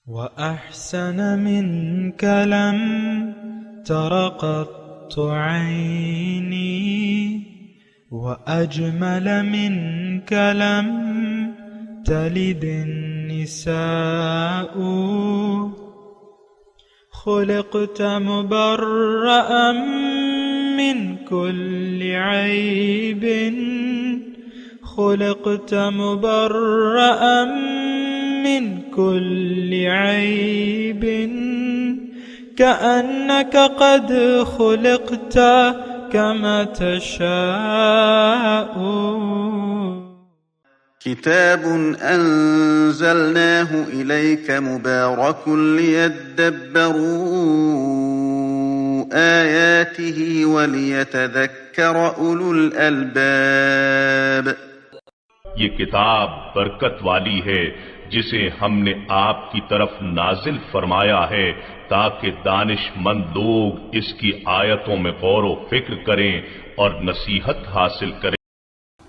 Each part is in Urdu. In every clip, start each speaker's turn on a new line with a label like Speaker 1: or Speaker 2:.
Speaker 1: وأحسن منك لم تر قط عيني وأجمل منك لم تلد النساء خلقت مبرأ من كل عيب خلقت مبرأ من كل عيب كأنك قد خلقت كما تشاء.
Speaker 2: كتاب أنزلناه إليك مبارك ليدبروا آياته وليتذكر أولو الألباب.
Speaker 3: یہ کتاب برکت والی ہے جسے ہم نے آپ کی طرف نازل فرمایا ہے تاکہ دانش مند لوگ اس کی آیتوں میں غور و فکر کریں اور نصیحت حاصل کریں.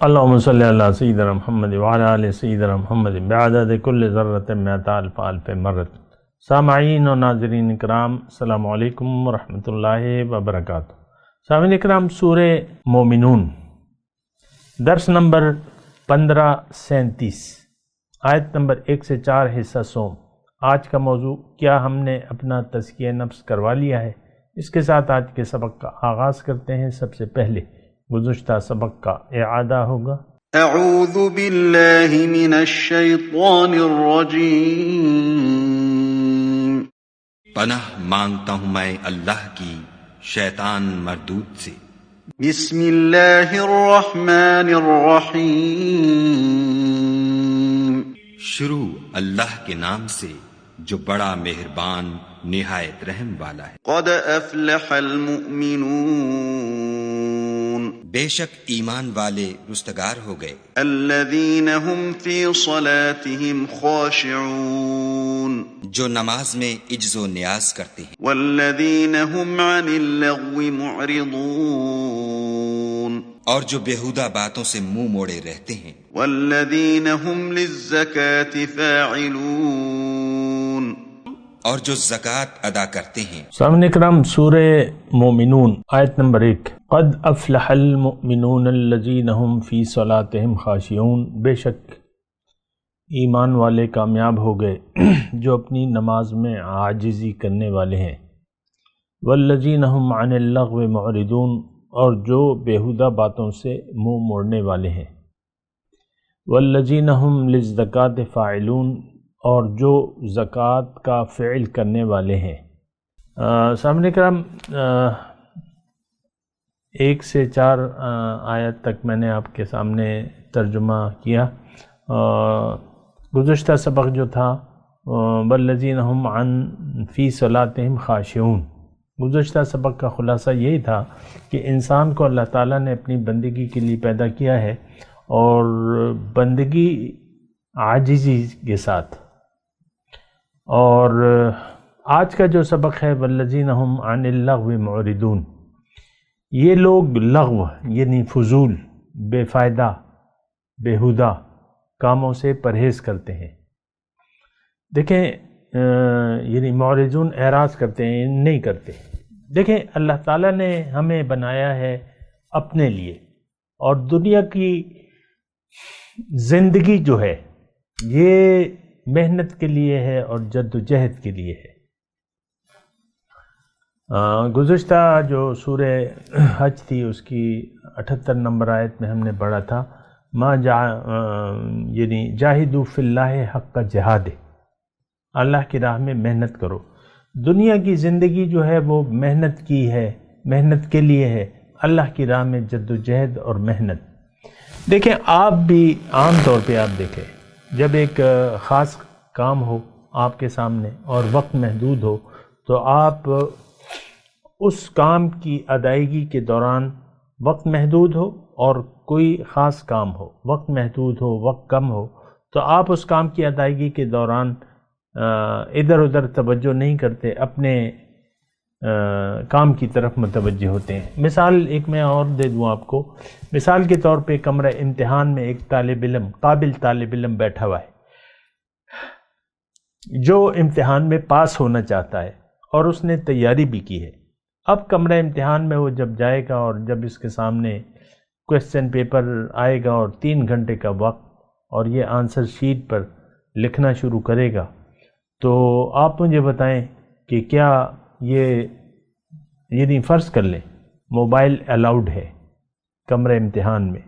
Speaker 4: اللہم صلی علی سیدنا محمد وعلی آل سیدنا محمد بعدد کل ذرۃ مئۃ الف الف مرۃ. سامعین و ناظرین اکرام، السلام علیکم ورحمۃ اللہ وبرکاتہ. سامعین اکرام، سورہ مومنون درس نمبر 1537 آیت نمبر 1 سے 4 حصہ سوم. آج کا موضوع کیا ہم نے اپنا تزکیہ نفس کروا لیا ہے؟ اس کے ساتھ آج کے سبق کا آغاز کرتے ہیں. سب سے پہلے گزشتہ سبق کا اعادہ ہوگا.
Speaker 2: اعوذ باللہ من الشیطان الرجیم.
Speaker 5: پناہ مانگتا ہوں میں اللہ کی شیطان مردود سے.
Speaker 2: بسم اللہ الرحمن الرحیم.
Speaker 5: شروع اللہ کے نام سے جو بڑا مہربان نہایت رحم والا ہے.
Speaker 2: قد افلح المؤمنون.
Speaker 5: بے شک ایمان والے رستگار ہو گئے.
Speaker 2: الذین هم فی صلاتهم خاشعون.
Speaker 5: جو نماز میں عجز و نیاز کرتے ہیں.
Speaker 2: والذین هم عن اللغو معرضون.
Speaker 5: اور جو بیہودہ باتوں سے منہ موڑے رہتے ہیں.
Speaker 2: والذین هم للزکاة فاعلون.
Speaker 5: اور جو زکوٰۃ ادا کرتے ہیں.
Speaker 4: سامعین اکرام، سورہ مومنون آیت نمبر 1. قد افلح المؤمنون الذین هم فی صلاتهم خاشعون. بے شک ایمان والے کامیاب ہو گئے جو اپنی نماز میں عاجزی کرنے والے ہیں. والذین هم عن اللغو معرضون. اور جو بیہودہ باتوں سے منہ موڑنے والے ہیں. والذین هم للزکاة فاعلون. اور جو زکوٰۃ کا فعل کرنے والے ہیں. سامعین کرام، 1 سے 4 آیت تک میں نے آپ کے سامنے ترجمہ کیا. گزشتہ سبق جو تھا والذین هم عن فی صلاتهم خاشعون، گزشتہ سبق کا خلاصہ یہی تھا کہ انسان کو اللہ تعالیٰ نے اپنی بندگی کے لیے پیدا کیا ہے، اور بندگی عاجزی کے ساتھ. اور آج کا جو سبق ہے والذین هم عن اللغو معرضون، یہ لوگ لغو یعنی فضول، بے فائدہ، بیہودہ کاموں سے پرہیز کرتے ہیں. دیکھیں، یعنی معرضون اعراض کرتے ہیں، نہیں کرتے. دیکھیں، اللہ تعالیٰ نے ہمیں بنایا ہے اپنے لیے، اور دنیا کی زندگی جو ہے یہ محنت کے لیے ہے اور جد و جہد کے لیے ہے. گزشتہ جو سورہ حج تھی اس کی 78 نمبر آیت میں ہم نے پڑھا تھا یعنی جاہدوا فی اللہ حق جہاد. اللہ کی راہ میں محنت کرو. دنیا کی زندگی جو ہے وہ محنت کی ہے، محنت کے لیے ہے. اللہ کی راہ میں جد و جہد اور محنت. دیکھیں، آپ بھی عام طور پہ آپ دیکھیں، جب ایک خاص کام ہو آپ کے سامنے اور وقت محدود ہو تو آپ اس کام کی ادائیگی کے دوران، وقت محدود ہو اور کوئی خاص کام ہو، وقت محدود ہو، وقت کم ہو، تو آپ اس کام کی ادائیگی کے دوران ادھر ادھر توجہ نہیں کرتے، اپنے کام کی طرف متوجہ ہوتے ہیں. مثال ایک میں اور دے دوں آپ کو. مثال کے طور پہ کمرہ امتحان میں ایک طالب علم، قابل طالب علم بیٹھا ہوا ہے. جو امتحان میں پاس ہونا چاہتا ہے اور اس نے تیاری بھی کی ہے، اب کمرہ امتحان میں وہ جب جائے گا اور جب اس کے سامنے کویسچن پیپر آئے گا اور 3 گھنٹے کا وقت اور یہ آنسر شیٹ پر لکھنا شروع کرے گا، تو آپ مجھے بتائیں کہ کیا یہ یعنی فرض کر لیں موبائل الاؤڈ ہے کمرہ امتحان میں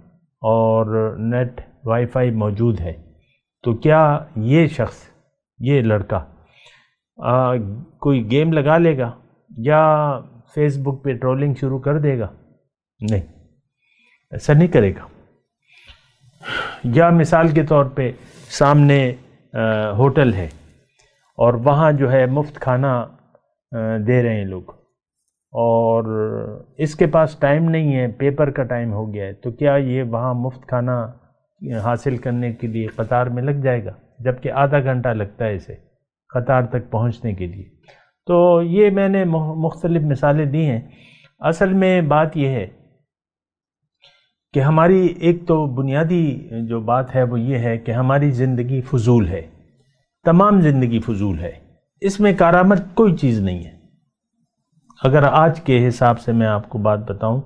Speaker 4: اور نیٹ وائی فائی موجود ہے، تو کیا یہ شخص، یہ لڑکا کوئی گیم لگا لے گا یا فیس بک پہ ٹرولنگ شروع کر دے گا؟ نہیں، ایسا نہیں کرے گا۔ یا مثال کے طور پہ سامنے ہوٹل ہے اور وہاں جو ہے مفت کھانا دے رہے ہیں لوگ اور اس کے پاس ٹائم نہیں ہے، پیپر کا ٹائم ہو گیا ہے، تو کیا یہ وہاں مفت کھانا حاصل کرنے کے لیے قطار میں لگ جائے گا؟ جبکہ آدھا گھنٹہ لگتا ہے اسے قطار تک پہنچنے کے لیے۔ تو یہ میں نے مختلف مثالیں دی ہیں۔ اصل میں بات یہ ہے کہ ہماری ایک تو بنیادی جو بات ہے وہ یہ ہے کہ ہماری زندگی فضول ہے، تمام زندگی فضول ہے، اس میں کارآمد کوئی چیز نہیں ہے۔ اگر آج کے حساب سے میں آپ کو بات بتاؤں،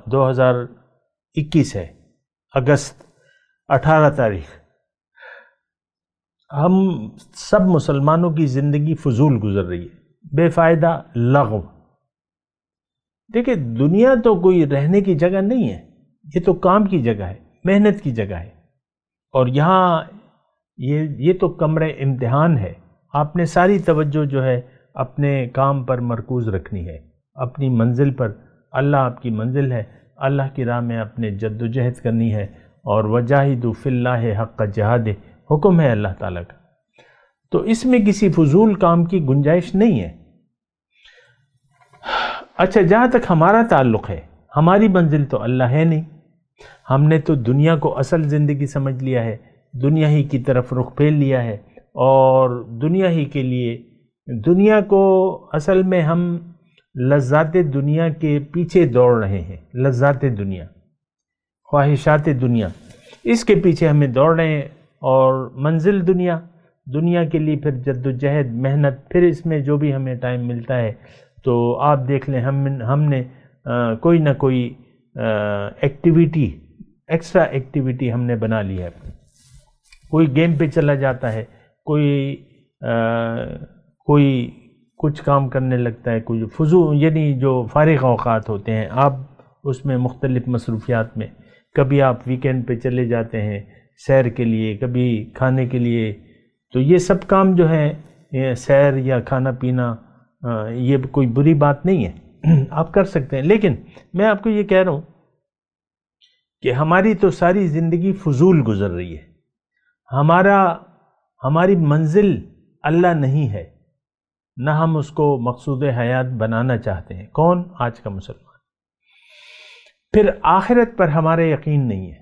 Speaker 4: 2021 ہے، اگست 18 تاریخ، ہم سب مسلمانوں کی زندگی فضول گزر رہی ہے، بے فائدہ لغو۔ دیکھیں دنیا تو کوئی رہنے کی جگہ نہیں ہے، یہ تو کام کی جگہ ہے، محنت کی جگہ ہے، اور یہاں یہ تو کمرہ امتحان ہے۔ آپ نے ساری توجہ جو ہے اپنے کام پر مرکوز رکھنی ہے، اپنی منزل پر۔ اللہ آپ کی منزل ہے، اللہ کی راہ میں اپنے جد و جہد کرنی ہے، اور وجاہدوا فی اللہ حق جہاد حکم ہے اللہ تعالیٰ کا۔ تو اس میں کسی فضول کام کی گنجائش نہیں ہے۔ اچھا، جہاں تک ہمارا تعلق ہے، ہماری منزل تو اللہ ہے نہیں، ہم نے تو دنیا کو اصل زندگی سمجھ لیا ہے، دنیا ہی کی طرف رخ پھیر لیا ہے، اور دنیا ہی کے لیے، دنیا کو اصل میں ہم لذات دنیا کے پیچھے دوڑ رہے ہیں، لذات دنیا، خواہشات دنیا، اس کے پیچھے ہمیں دوڑ رہے ہیں، اور منزل دنیا، دنیا کے لیے پھر جد و جہد، محنت، پھر اس میں جو بھی ہمیں ٹائم ملتا ہے تو آپ دیکھ لیں ہم نے کوئی نہ کوئی ایکٹیویٹی، ایکسٹرا ایکٹیویٹی ہم نے بنا لی ہے۔ کوئی گیم پہ چلا جاتا ہے، کوئی کچھ کام کرنے لگتا ہے، کوئی فضول، یعنی جو فارغ اوقات ہوتے ہیں آپ اس میں مختلف مصروفیات میں، کبھی آپ ویکینڈ پہ چلے جاتے ہیں سیر کے لیے، کبھی کھانے کے لیے، تو یہ سب کام جو ہے سیر یا کھانا پینا، یہ کوئی بری بات نہیں ہے، آپ کر سکتے ہیں۔ لیکن میں آپ کو یہ کہہ رہا ہوں کہ ہماری تو ساری زندگی فضول گزر رہی ہے، ہماری منزل اللہ نہیں ہے، نہ ہم اس کو مقصود حیات بنانا چاہتے ہیں۔ کون؟ آج کا مسلمان۔ پھر آخرت پر ہمارا یقین نہیں ہے۔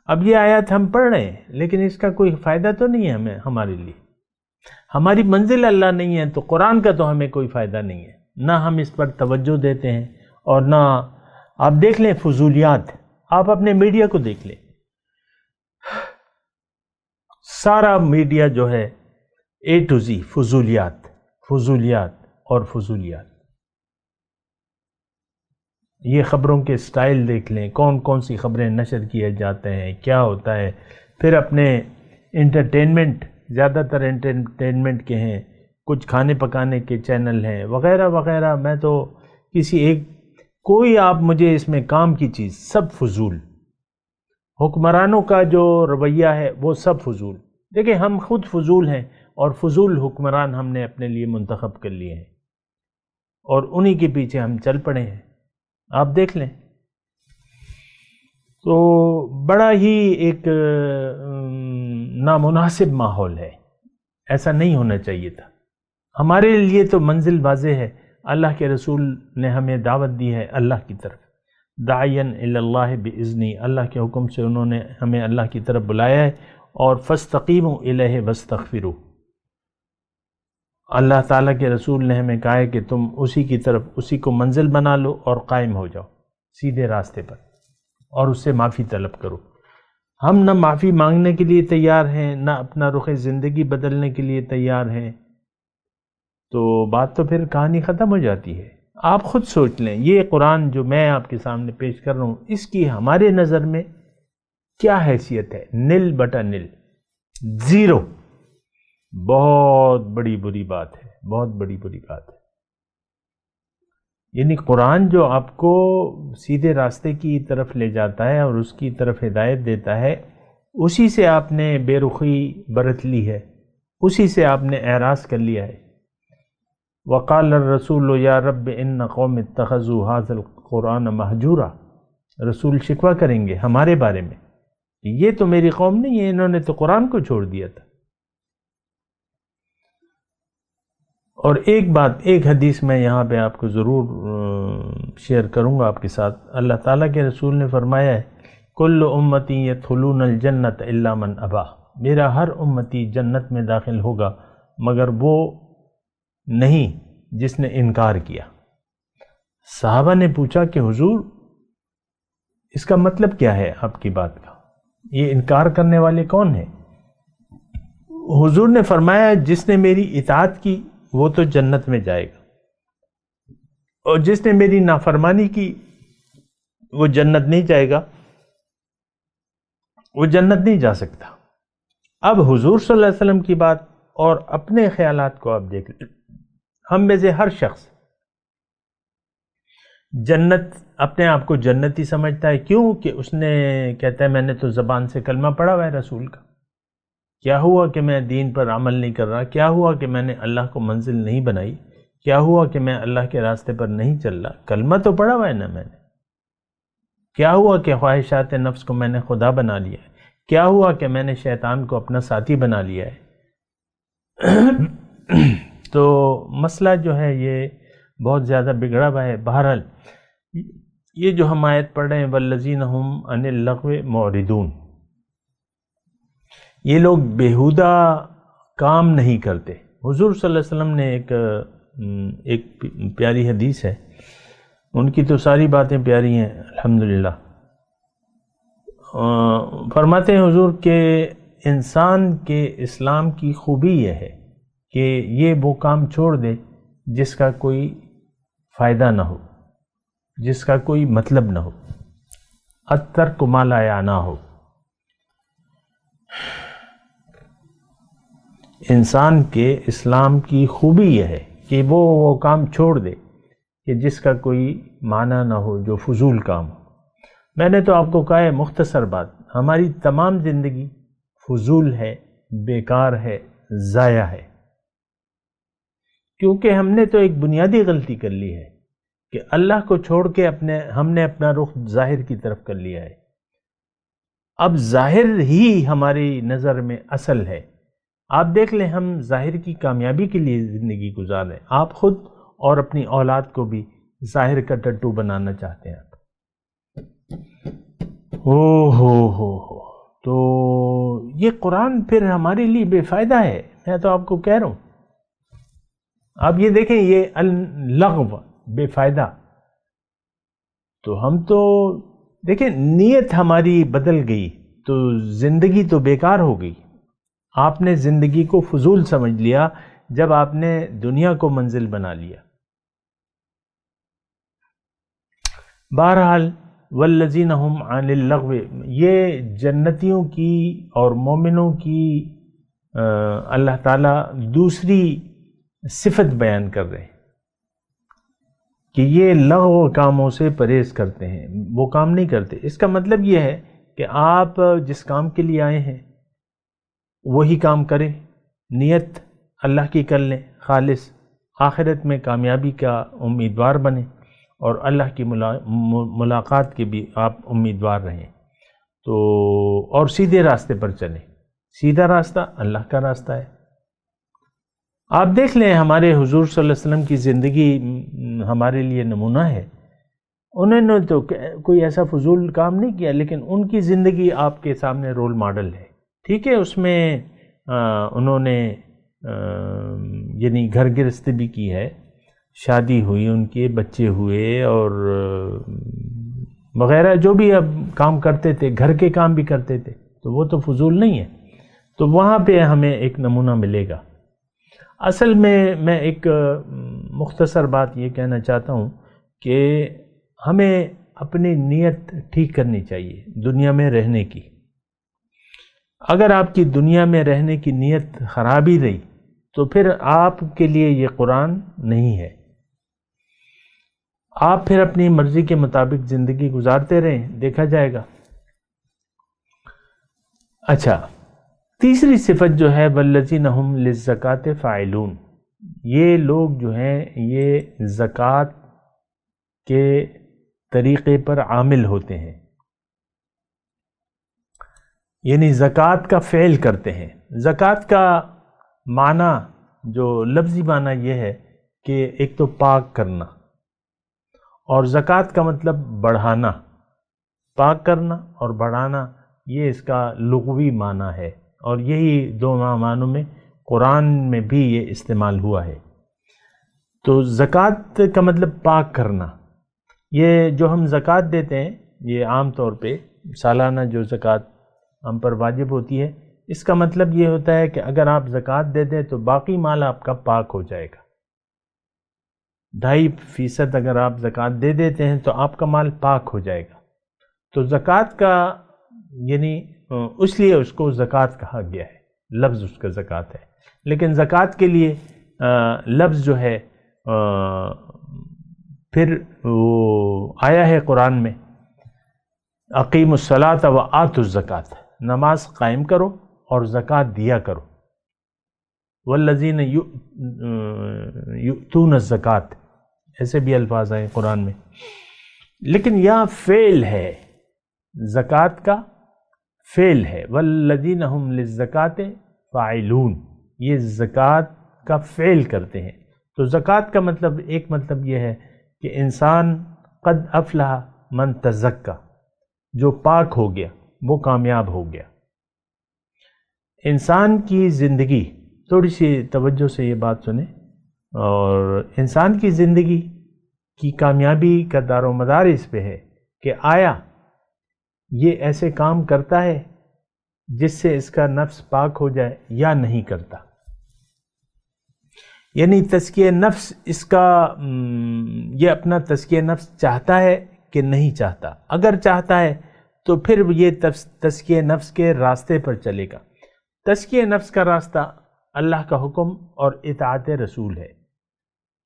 Speaker 4: اب یہ آیات ہم پڑھ رہے ہیں لیکن اس کا کوئی فائدہ تو نہیں ہے ہمارے لیے، ہماری منزل اللہ نہیں ہے، تو قرآن کا تو ہمیں کوئی فائدہ نہیں ہے، نہ ہم اس پر توجہ دیتے ہیں، اور نہ آپ دیکھ لیں فضولیات، آپ اپنے میڈیا کو دیکھ لیں، سارا میڈیا جو ہے اے ٹو زی فضولیات، فضولیات اور فضولیات۔ یہ خبروں کے سٹائل دیکھ لیں، کون کون سی خبریں نشر کیے جاتے ہیں، کیا ہوتا ہے، پھر اپنے انٹرٹینمنٹ، زیادہ تر انٹرٹینمنٹ کے ہیں، کچھ کھانے پکانے کے چینل ہیں وغیرہ وغیرہ۔ میں تو کوئی آپ مجھے اس میں کام کی چیز، سب فضول، حکمرانوں کا جو رویہ ہے وہ سب فضول۔ دیکھیں ہم خود فضول ہیں، اور فضول حکمران ہم نے اپنے لیے منتخب کر لیے ہیں، اور انہی کے پیچھے ہم چل پڑے ہیں، آپ دیکھ لیں۔ تو بڑا ہی ایک نامناسب ماحول ہے، ایسا نہیں ہونا چاہیے تھا۔ ہمارے لیے تو منزل واضح ہے، اللہ کے رسول نے ہمیں دعوت دی ہے اللہ کی طرف، داعین الی اللہ باذنی، اللہ کے حکم سے انہوں نے ہمیں اللہ کی طرف بلایا ہے، اور فاستقیموا الیہ واستغفروا، اللہ تعالیٰ کے رسول نے ہمیں کہا ہے کہ تم اسی کی طرف، اسی کو منزل بنا لو اور قائم ہو جاؤ سیدھے راستے پر، اور اس سے معافی طلب کرو۔ ہم نہ معافی مانگنے کے لیے تیار ہیں، نہ اپنا رخ زندگی بدلنے کے لیے تیار ہیں، تو بات تو پھر کہانی ختم ہو جاتی ہے۔ آپ خود سوچ لیں، یہ قرآن جو میں آپ کے سامنے پیش کر رہا ہوں، اس کی ہمارے نظر میں کیا حیثیت ہے؟ نل بٹا نل، زیرو۔ بہت بڑی بری بات ہے، بہت بڑی بری بات ہے۔ یعنی قرآن جو آپ کو سیدھے راستے کی طرف لے جاتا ہے اور اس کی طرف ہدایت دیتا ہے، اسی سے آپ نے بے رخی برت لی ہے، اسی سے آپ نے اعراض کر لیا ہے۔ وقال الرسول یا رب ان قوم اتخذوا هذا القرآن مہجورا، رسول شکوہ کریں گے ہمارے بارے میں، یہ تو میری قوم نہیں ہے، انہوں نے تو قرآن کو چھوڑ دیا تھا۔ اور ایک بات، ایک حدیث میں یہاں پہ آپ کو ضرور شیئر کروں گا آپ کے ساتھ۔ اللہ تعالیٰ کے رسول نے فرمایا ہے کل امتی یدخلون الجنت الا من ابا، میرا ہر امتی جنت میں داخل ہوگا مگر وہ نہیں جس نے انکار کیا۔ صحابہ نے پوچھا کہ حضور اس کا مطلب کیا ہے آپ کی بات کا، یہ انکار کرنے والے کون ہیں؟ حضور نے فرمایا جس نے میری اطاعت کی وہ تو جنت میں جائے گا، اور جس نے میری نافرمانی کی وہ جنت نہیں جائے گا، وہ جنت نہیں جا سکتا۔ اب حضور صلی اللہ علیہ وسلم کی بات اور اپنے خیالات کو آپ دیکھ لیں۔ ہم میں سے ہر شخص جنت، اپنے آپ کو جنتی سمجھتا ہے، کیوں کہ اس نے کہتا ہے میں نے تو زبان سے کلمہ پڑھا ہوا ہے رسول کا، کیا ہوا کہ میں دین پر عمل نہیں کر رہا، کیا ہوا کہ میں نے اللہ کو منزل نہیں بنائی، کیا ہوا کہ میں اللہ کے راستے پر نہیں چل رہا، کلمہ تو پڑھا ہوا ہے نا میں نے، کیا ہوا کہ خواہشات نفس کو میں نے خدا بنا لیا ہے، کیا ہوا کہ میں نے شیطان کو اپنا ساتھی بنا لیا ہے۔ تو مسئلہ جو ہے یہ بہت زیادہ بگڑا ہوا ہے۔ بہرحال یہ جو ہم آیت پڑھ رہے ہیں والذین ہم عن اللغو معرضون، یہ لوگ بیہودہ کام نہیں کرتے۔ حضور صلی اللہ علیہ وسلم نے ایک پیاری حدیث ہے، ان کی تو ساری باتیں پیاری ہیں الحمدللہ، فرماتے ہیں حضور کہ انسان کے اسلام کی خوبی یہ ہے کہ یہ وہ کام چھوڑ دے جس کا کوئی فائدہ نہ ہو، جس کا کوئی مطلب نہ ہو، الترک ما لا یعنی ہو۔ انسان کے اسلام کی خوبی یہ ہے کہ وہ کام چھوڑ دے کہ جس کا کوئی معنی نہ ہو، جو فضول کام ہو۔ میں نے تو آپ کو کہا ہے مختصر بات، ہماری تمام زندگی فضول ہے، بیکار ہے، ضائع ہے، کیونکہ ہم نے تو ایک بنیادی غلطی کر لی ہے کہ اللہ کو چھوڑ کے ہم نے اپنا رخ ظاہر کی طرف کر لیا ہے۔ اب ظاہر ہی ہماری نظر میں اصل ہے۔ آپ دیکھ لیں، ہم ظاہر کی کامیابی کے لیے زندگی گزار رہے ہیں، آپ خود اور اپنی اولاد کو بھی ظاہر کا ٹٹو بنانا چاہتے ہیں۔ ہو تو یہ قرآن پھر ہمارے لیے بے فائدہ ہے، میں تو آپ کو کہہ رہا ہوں۔ آپ یہ دیکھیں، یہ اللغو بے فائدہ، تو ہم تو دیکھیں نیت ہماری بدل گئی تو زندگی تو بیکار ہو گئی۔ آپ نے زندگی کو فضول سمجھ لیا جب آپ نے دنیا کو منزل بنا لیا۔ بہرحال والذین ہم عن اللغو، یہ جنتیوں کی اور مومنوں کی اللہ تعالیٰ دوسری صفت بیان کر رہے ہیں کہ یہ لغو کاموں سے پرہیز کرتے ہیں، وہ کام نہیں کرتے۔ اس کا مطلب یہ ہے کہ آپ جس کام کے لیے آئے ہیں وہی کام کریں، نیت اللہ کی کر لیں خالص، آخرت میں کامیابی کا امیدوار بنیں اور اللہ کی ملاقات کے بھی آپ امیدوار رہیں، تو اور سیدھے راستے پر چلیں۔ سیدھا راستہ اللہ کا راستہ ہے۔ آپ دیکھ لیں ہمارے حضور صلی اللہ علیہ وسلم کی زندگی ہمارے لیے نمونہ ہے۔ انہوں نے تو کوئی ایسا فضول کام نہیں کیا، لیکن ان کی زندگی آپ کے سامنے رول ماڈل ہے۔ ٹھیک ہے، اس میں انہوں نے یعنی گھر گرہستی بھی کی ہے، شادی ہوئی، ان کے بچے ہوئے اور وغیرہ جو بھی اب کام کرتے تھے، گھر کے کام بھی کرتے تھے۔ تو وہ تو فضول نہیں ہے. تو وہاں پہ ہمیں ایک نمونہ ملے گا. اصل میں ایک مختصر بات یہ کہنا چاہتا ہوں کہ ہمیں اپنی نیت ٹھیک کرنی چاہیے دنیا میں رہنے کی. اگر آپ کی دنیا میں رہنے کی نیت خراب ہی رہی تو پھر آپ کے لیے یہ قرآن نہیں ہے. آپ پھر اپنی مرضی کے مطابق زندگی گزارتے رہیں، دیکھا جائے گا. اچھا، تیسری صفت جو ہے والذین ہم للزکاۃ فاعلون، یہ لوگ جو ہیں یہ زکوٰۃ کے طریقے پر عامل ہوتے ہیں، یعنی زکوٰۃ کا فعل کرتے ہیں. زکوٰۃ کا معنی جو لفظی معنی یہ ہے کہ ایک تو پاک کرنا، اور زکوٰۃ کا مطلب بڑھانا. پاک کرنا اور بڑھانا یہ اس کا لغوی معنی ہے، اور یہی دو معنوں میں قرآن میں بھی یہ استعمال ہوا ہے. تو زکوٰۃ کا مطلب پاک کرنا. یہ جو ہم زکوٰۃ دیتے ہیں یہ عام طور پہ سالانہ جو زکوٰۃ ہم پر واجب ہوتی ہے، اس کا مطلب یہ ہوتا ہے کہ اگر آپ زکوٰۃ دے دیں تو باقی مال آپ کا پاک ہو جائے گا. 2.5% اگر آپ زکوٰۃ دے دیتے ہیں تو آپ کا مال پاک ہو جائے گا. تو زکوٰۃ کا یعنی اس لیے اس کو زکوٰۃ کہا گیا ہے، لفظ اس کا زکوٰۃ ہے. لیکن زکوٰۃ کے لیے لفظ جو ہے پھر وہ آیا ہے قرآن میں، اقیموا الصلاۃ وآتوا الزکاۃ، نماز قائم کرو اور زکوٰۃ دیا کرو. والذین یؤتون الزکاۃ، ایسے بھی الفاظ ہیں قرآن میں. لیکن یہاں فعل ہے، زکوٰۃ کا فعل ہے. والذین ہم للزکاۃ فاعلون، یہ زکوٰۃ کا فعل کرتے ہیں. تو زکوٰۃ کا مطلب ایک مطلب یہ ہے کہ انسان قد افلح من تزکا، جو پاک ہو گیا وہ کامیاب ہو گیا. انسان کی زندگی، تھوڑی سی توجہ سے یہ بات سنیں، اور انسان کی زندگی کی کامیابی کا دار و مدار اس پہ ہے کہ آیا یہ ایسے کام کرتا ہے جس سے اس کا نفس پاک ہو جائے یا نہیں کرتا. یعنی تزکیہ نفس اس کا یہ اپنا تزکیہ نفس چاہتا ہے کہ نہیں چاہتا. اگر چاہتا ہے تو پھر یہ تزکیہ نفس کے راستے پر چلے گا. تزکیہ نفس کا راستہ اللہ کا حکم اور اطاعت رسول ہے.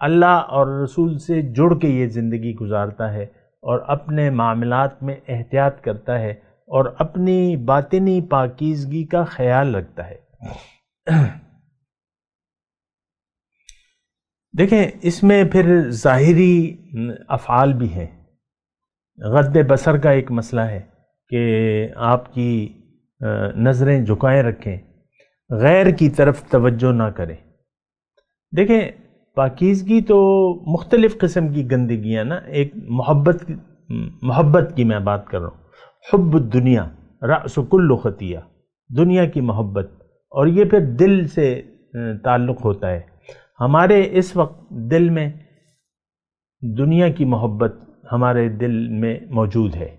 Speaker 4: اللہ اور رسول سے جڑ کے یہ زندگی گزارتا ہے اور اپنے معاملات میں احتیاط کرتا ہے اور اپنی باطنی پاکیزگی کا خیال رکھتا ہے. دیکھیں اس میں پھر ظاہری افعال بھی ہیں. غض بصر کا ایک مسئلہ ہے کہ آپ کی نظریں جھکائے رکھیں، غیر کی طرف توجہ نہ کریں. دیکھیں پاکیزگی تو مختلف قسم کی گندگیاں نا، ایک محبت کی میں بات کر رہا ہوں. حب الدنیا رأس کل خطیہ، دنیا کی محبت، اور یہ پھر دل سے تعلق ہوتا ہے. ہمارے اس وقت دل میں دنیا کی محبت ہمارے دل میں موجود ہے.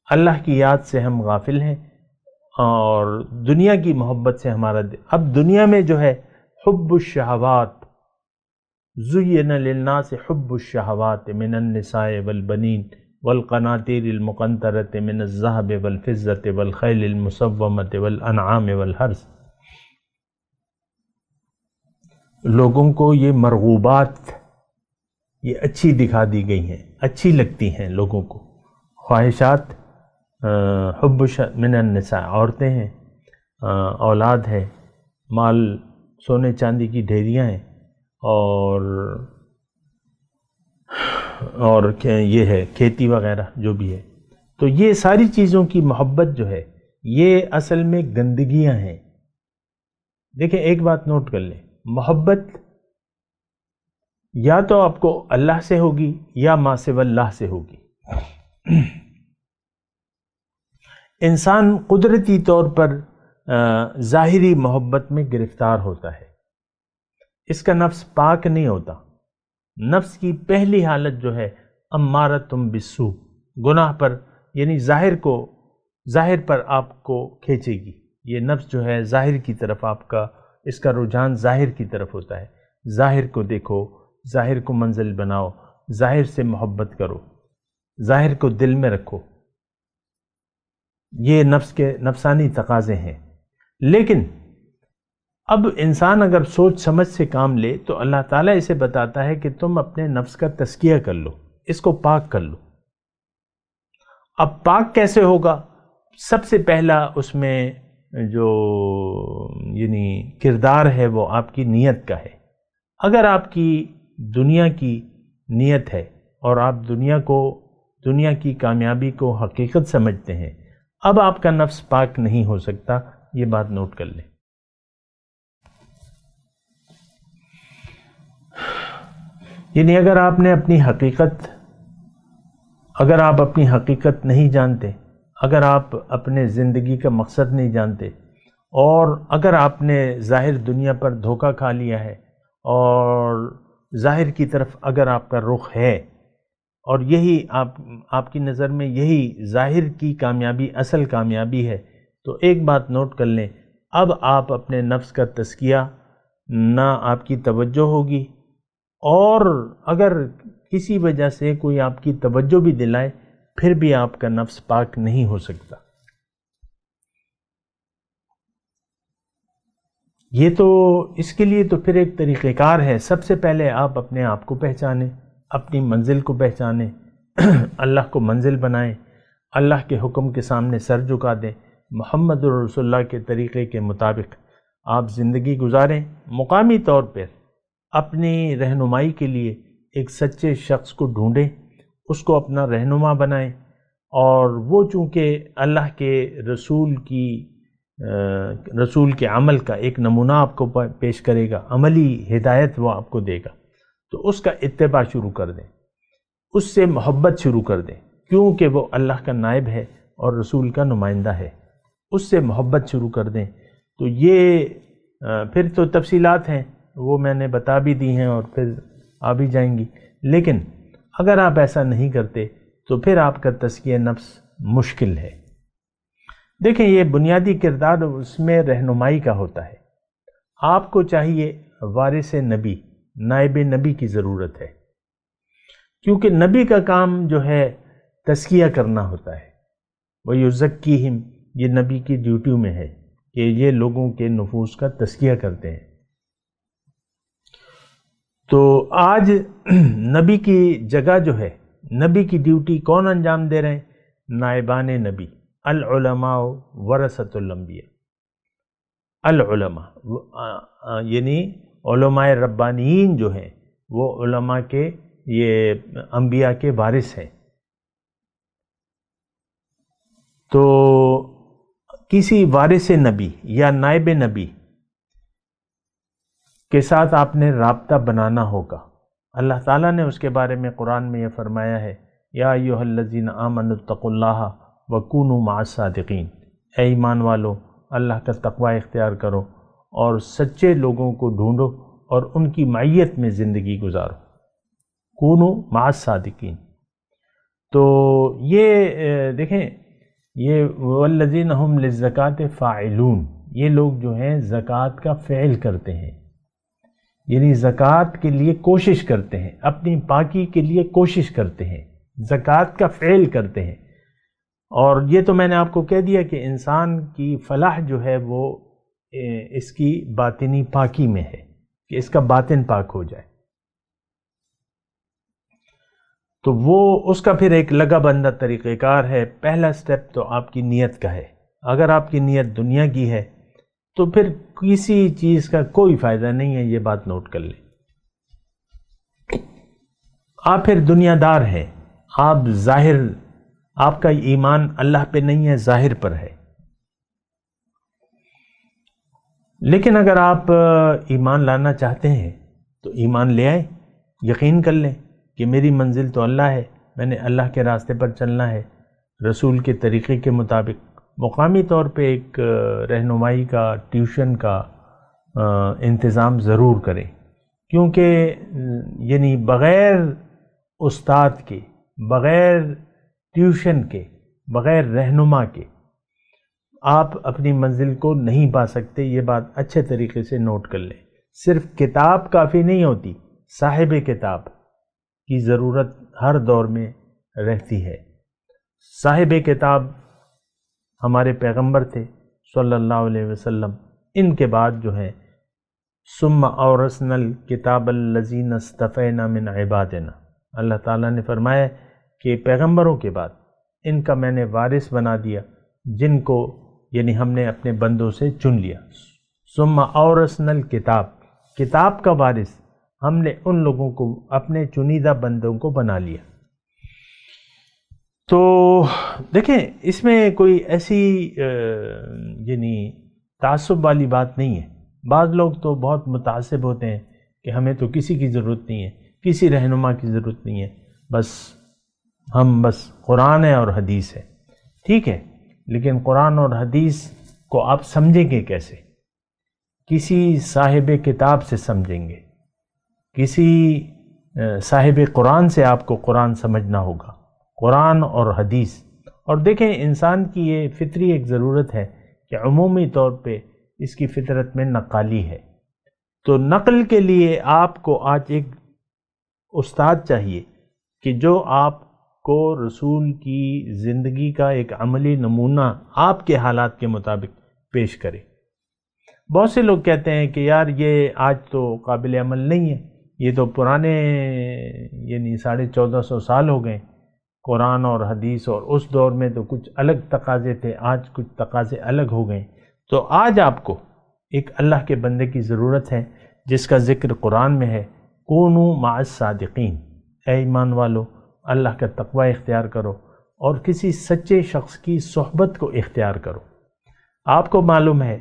Speaker 4: اللہ کی یاد سے ہم غافل ہیں اور دنیا کی محبت سے ہمارا دل. اب دنیا میں جو ہے حب الشہوات، زین للناس حب الشہوات من النساء والبنین والقناطیر المقنطرۃ من الذہب والفضۃ والخیل المسومۃ والانعام والحرث. لوگوں کو یہ مرغوبات یہ اچھی دکھا دی گئی ہیں، اچھی لگتی ہیں لوگوں کو. خواہشات، حب من النساء، عورتیں ہیں، اولاد ہے، مال سونے چاندی کی ڈھیریاں ہیں، اور یہ ہے کھیتی وغیرہ جو بھی ہے. تو یہ ساری چیزوں کی محبت جو ہے یہ اصل میں گندگیاں ہیں. دیکھیں ایک بات نوٹ کر لیں، محبت یا تو آپ کو اللہ سے ہوگی یا ما سوی اللہ سے ہوگی. انسان قدرتی طور پر ظاہری محبت میں گرفتار ہوتا ہے، اس کا نفس پاک نہیں ہوتا. نفس کی پہلی حالت جو ہے امارتم بالسوء، گناہ پر، یعنی ظاہر کو ظاہر پر آپ کو کھینچے گی. یہ نفس جو ہے ظاہر کی طرف آپ کا، اس کا رجحان ظاہر کی طرف ہوتا ہے. ظاہر کو دیکھو، ظاہر کو منزل بناؤ، ظاہر سے محبت کرو، ظاہر کو دل میں رکھو. یہ نفس کے نفسانی تقاضے ہیں. لیکن اب انسان اگر سوچ سمجھ سے کام لے تو اللہ تعالیٰ اسے بتاتا ہے کہ تم اپنے نفس کا تزکیہ کر لو، اس کو پاک کر لو. اب پاک کیسے ہوگا؟ سب سے پہلا اس میں جو یعنی کردار ہے وہ آپ کی نیت کا ہے. اگر آپ کی دنیا کی نیت ہے اور آپ دنیا کی کامیابی کو حقیقت سمجھتے ہیں، اب آپ کا نفس پاک نہیں ہو سکتا. یہ بات نوٹ کر لیں. یعنی اگر آپ اپنی حقیقت نہیں جانتے، اگر آپ اپنے زندگی کا مقصد نہیں جانتے، اور اگر آپ نے ظاہر دنیا پر دھوکہ کھا لیا ہے اور ظاہر کی طرف اگر آپ کا رخ ہے اور یہی آپ کی نظر میں یہی ظاہر کی کامیابی اصل کامیابی ہے، تو ایک بات نوٹ کر لیں، اب آپ اپنے نفس کا تزکیہ نہ آپ کی توجہ ہوگی، اور اگر کسی وجہ سے کوئی آپ کی توجہ بھی دلائے پھر بھی آپ کا نفس پاک نہیں ہو سکتا. یہ تو اس کے لیے تو پھر ایک طریقہ کار ہے. سب سے پہلے آپ اپنے آپ کو پہچانیں، اپنی منزل کو پہچانیں، اللہ کو منزل بنائیں، اللہ کے حکم کے سامنے سر جھکا دیں، محمد رسول اللہ کے طریقے کے مطابق آپ زندگی گزاریں. مقامی طور پر اپنی رہنمائی کے لیے ایک سچے شخص کو ڈھونڈیں، اس کو اپنا رہنما بنائیں، اور وہ چونکہ اللہ کے رسول کے عمل کا ایک نمونہ آپ کو پیش کرے گا، عملی ہدایت وہ آپ کو دے گا، تو اس کا اتباع شروع کر دیں، اس سے محبت شروع کر دیں، کیونکہ وہ اللہ کا نائب ہے اور رسول کا نمائندہ ہے. اس سے محبت شروع کر دیں. تو یہ پھر تو تفصیلات ہیں، وہ میں نے بتا بھی دی ہیں اور پھر آ بھی جائیں گی. لیکن اگر آپ ایسا نہیں کرتے تو پھر آپ کا تزکیہ نفس مشکل ہے. دیکھیں، یہ بنیادی کردار اس میں رہنمائی کا ہوتا ہے. آپ کو چاہیے وارث نبی، نائب نبی کی ضرورت ہے، کیونکہ نبی کا کام جو ہے تزکیہ کرنا ہوتا ہے. وَيُزَكِّيهِمْ، یہ نبی کی ڈیوٹیوں میں ہے کہ یہ لوگوں کے نفوس کا تزکیہ کرتے ہیں. تو آج نبی کی جگہ جو ہے، نبی کی ڈیوٹی کون انجام دے رہے ہیں؟ نائبان نبی، العلماء ورثۃ الانبیاء. العلماء یعنی علماء ربانیین جو ہیں وہ علماء کے، یہ انبیاء کے وارث ہیں. تو کسی وارث نبی یا نائب نبی کے ساتھ آپ نے رابطہ بنانا ہوگا. اللہ تعالیٰ نے اس کے بارے میں قرآن میں یہ فرمایا ہے، یا ایھا الذین آمنوا اتقوا اللہ وکونوا مع الصادقین. اے ایمان والو، اللہ کا تقوی اختیار کرو اور سچے لوگوں کو ڈھونڈو اور ان کی معیت میں زندگی گزارو. کونوا مع الصادقین. تو یہ دیکھیں، یہ والذین هم للزکاۃ فاعلون، یہ لوگ جو ہیں زکوٰۃ کا فعل کرتے ہیں، یعنی زکوٰۃ کے لیے کوشش کرتے ہیں، اپنی پاکی کے لیے کوشش کرتے ہیں، زکوٰۃ کا فعل کرتے ہیں. اور یہ تو میں نے آپ کو کہہ دیا کہ انسان کی فلاح جو ہے وہ اس کی باطنی پاکی میں ہے، کہ اس کا باطن پاک ہو جائے. تو وہ اس کا پھر ایک لگا بندہ طریقہ کار ہے. پہلا سٹیپ تو آپ کی نیت کا ہے. اگر آپ کی نیت دنیا کی ہے تو پھر کسی چیز کا کوئی فائدہ نہیں ہے، یہ بات نوٹ کر لیں. آپ پھر دنیا دار ہیں، آپ کا ایمان اللہ پہ نہیں ہے، ظاہر پر ہے. لیکن اگر آپ ایمان لانا چاہتے ہیں تو ایمان لے آئیں، یقین کر لیں کہ میری منزل تو اللہ ہے، میں نے اللہ کے راستے پر چلنا ہے، رسول کے طریقے کے مطابق. مقامی طور پہ ایک رہنمائی کا، ٹیوشن کا انتظام ضرور کریں، کیونکہ یعنی بغیر استاد کے، بغیر ٹیوشن کے، بغیر رہنما کے آپ اپنی منزل کو نہیں پا سکتے. یہ بات اچھے طریقے سے نوٹ کر لیں. صرف کتاب کافی نہیں ہوتی، صاحب کتاب کی ضرورت ہر دور میں رہتی ہے. صاحب کتاب ہمارے پیغمبر تھے صلی اللہ علیہ وسلم. ان کے بعد جو ہے ثم اورثنا الکتاب الذین اصطفینا من عبادنا، اللہ تعالیٰ نے فرمایا کہ پیغمبروں کے بعد ان کا میں نے وارث بنا دیا جن کو یعنی ہم نے اپنے بندوں سے چن لیا. ثم اورثنا الکتاب، کتاب کا وارث ہم نے ان لوگوں کو اپنے چنیدہ بندوں کو بنا لیا. تو دیکھیں اس میں کوئی ایسی یعنی تعصب والی بات نہیں ہے. بعض لوگ تو بہت متعصب ہوتے ہیں کہ ہمیں تو کسی کی ضرورت نہیں ہے، کسی رہنما کی ضرورت نہیں ہے، بس قرآن ہے اور حدیث ہے. ٹھیک ہے، لیکن قرآن اور حدیث کو آپ سمجھیں گے کیسے؟ کسی صاحب کتاب سے سمجھیں گے، کسی صاحب قرآن سے آپ کو قرآن سمجھنا ہوگا، قرآن اور حدیث. اور دیکھیں انسان کی یہ فطری ایک ضرورت ہے کہ عمومی طور پہ اس کی فطرت میں نقالی ہے. تو نقل کے لیے آپ کو آج ایک استاد چاہیے کہ جو آپ کو رسول کی زندگی کا ایک عملی نمونہ آپ کے حالات کے مطابق پیش کرے. بہت سے لوگ کہتے ہیں کہ یار یہ آج تو قابل عمل نہیں ہے، یہ تو پرانے یعنی 1450 سال ہو گئے قرآن اور حدیث، اور اس دور میں تو کچھ الگ تقاضے تھے، آج کچھ تقاضے الگ ہو گئے. تو آج آپ کو ایک اللہ کے بندے کی ضرورت ہے جس کا ذکر قرآن میں ہے، کونوا مع الصادقین، اے ایمان والو اللہ کا تقوی اختیار کرو اور کسی سچے شخص کی صحبت کو اختیار کرو. آپ کو معلوم ہے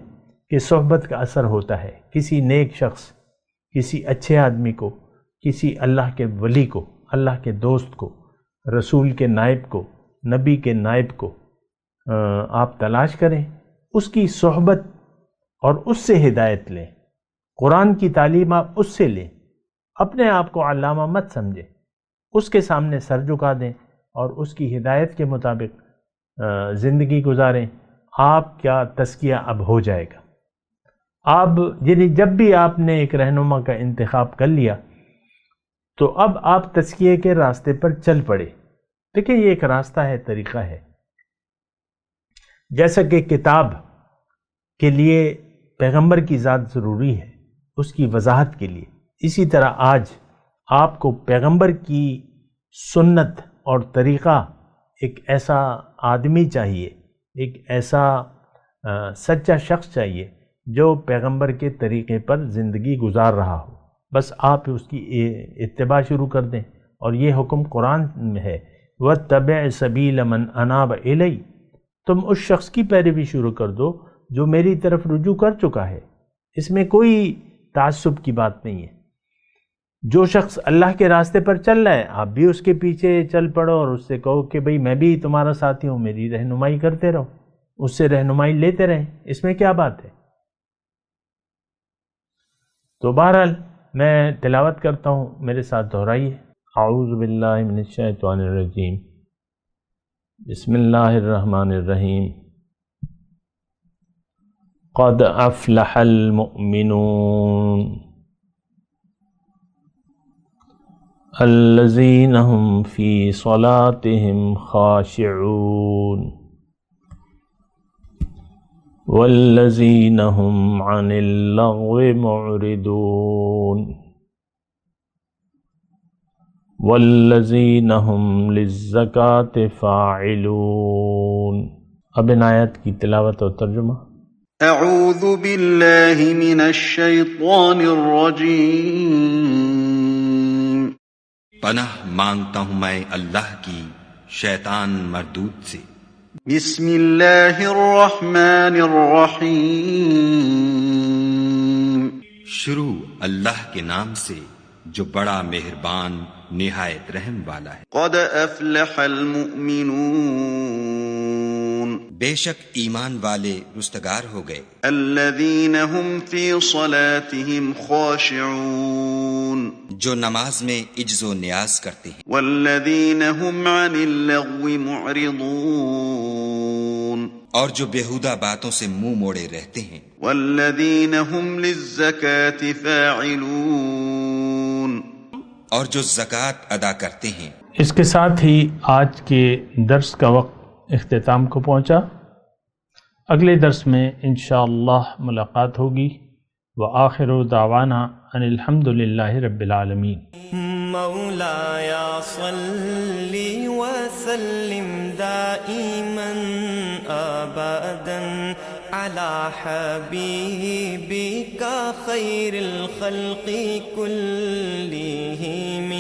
Speaker 4: کہ صحبت کا اثر ہوتا ہے. کسی نیک شخص، کسی اچھے آدمی کو، کسی اللہ کے ولی کو، اللہ کے دوست کو، رسول کے نائب کو، نبی کے نائب کو آپ تلاش کریں، اس کی صحبت اور اس سے ہدایت لیں. قرآن کی تعلیم آپ اس سے لیں. اپنے آپ کو علامہ مت سمجھیں، اس کے سامنے سر جھکا دیں اور اس کی ہدایت کے مطابق زندگی گزاریں. آپ کا تزکیہ اب ہو جائے گا. اب یعنی جب بھی آپ نے ایک رہنما کا انتخاب کر لیا تو اب آپ تزکیے کے راستے پر چل پڑے. دیکھیں یہ ایک راستہ ہے، طریقہ ہے. جیسا کہ کتاب کے لیے پیغمبر کی ذات ضروری ہے اس کی وضاحت کے لیے، اسی طرح آج آپ کو پیغمبر کی سنت اور طریقہ، ایک ایسا آدمی چاہیے، ایک ایسا سچا شخص چاہیے جو پیغمبر کے طریقے پر زندگی گزار رہا ہو. بس آپ اس کی اتباع شروع کر دیں. اور یہ حکم قرآن میں ہے، وَاتَّبِعْ سَبِيلَ مَنْ أَنَابَ إِلَيَّ، تم اس شخص کی پیروی شروع کر دو جو میری طرف رجوع کر چکا ہے. اس میں کوئی تعصب کی بات نہیں ہے. جو شخص اللہ کے راستے پر چل رہا ہے آپ بھی اس کے پیچھے چل پڑو اور اس سے کہو کہ بھئی میں بھی تمہارا ساتھی ہوں، میری رہنمائی کرتے رہو، اس سے رہنمائی لیتے رہیں. اس میں کیا بات ہے؟ تو بہرحال میں تلاوت کرتا ہوں، میرے ساتھ دہرائیے. اعوذ باللہ من الشیطان الرجیم، بسم اللہ الرحمن الرحیم. قد افلح المؤمنون الذین هم فی صلاتهم خاشعون والذین هم عن اللغو معرضون والذین هم للزکاة فاعلون. اب ان آیات کی تلاوت اور ترجمہ.
Speaker 2: اعوذ باللہ من الشیطان الرجیم.
Speaker 5: پناہ مانگتا ہوں میں اللہ کی شیطان مردود سے.
Speaker 2: بسم اللہ الرحمن الرحیم.
Speaker 5: شروع اللہ کے نام سے جو بڑا مہربان نہایت رحم والا ہے.
Speaker 2: قد افلح المؤمنون.
Speaker 5: بے شک ایمان والے رستگار ہو گئے.
Speaker 2: الذین هم فی صلاتهم خاشعون.
Speaker 5: جو نماز میں عجز و نیاز کرتے ہیں.
Speaker 2: والذین هم عن اللغو معرضون.
Speaker 5: اور جو بیہودہ باتوں سے منہ موڑے رہتے ہیں،
Speaker 2: والذین هم للزکاة فاعلون،
Speaker 5: اور جو زکوٰۃ ادا کرتے ہیں۔
Speaker 4: اس کے ساتھ ہی آج کے درس کا وقت اختتام کو پہنچا۔ اگلے درس میں انشاءاللہ ملاقات ہوگی۔ وآخر دعوانا ان الحمد للہ رب العالمین۔
Speaker 6: مولایا صلی وسلم دائما ابدا على حبیبک خیر الخلق كلهم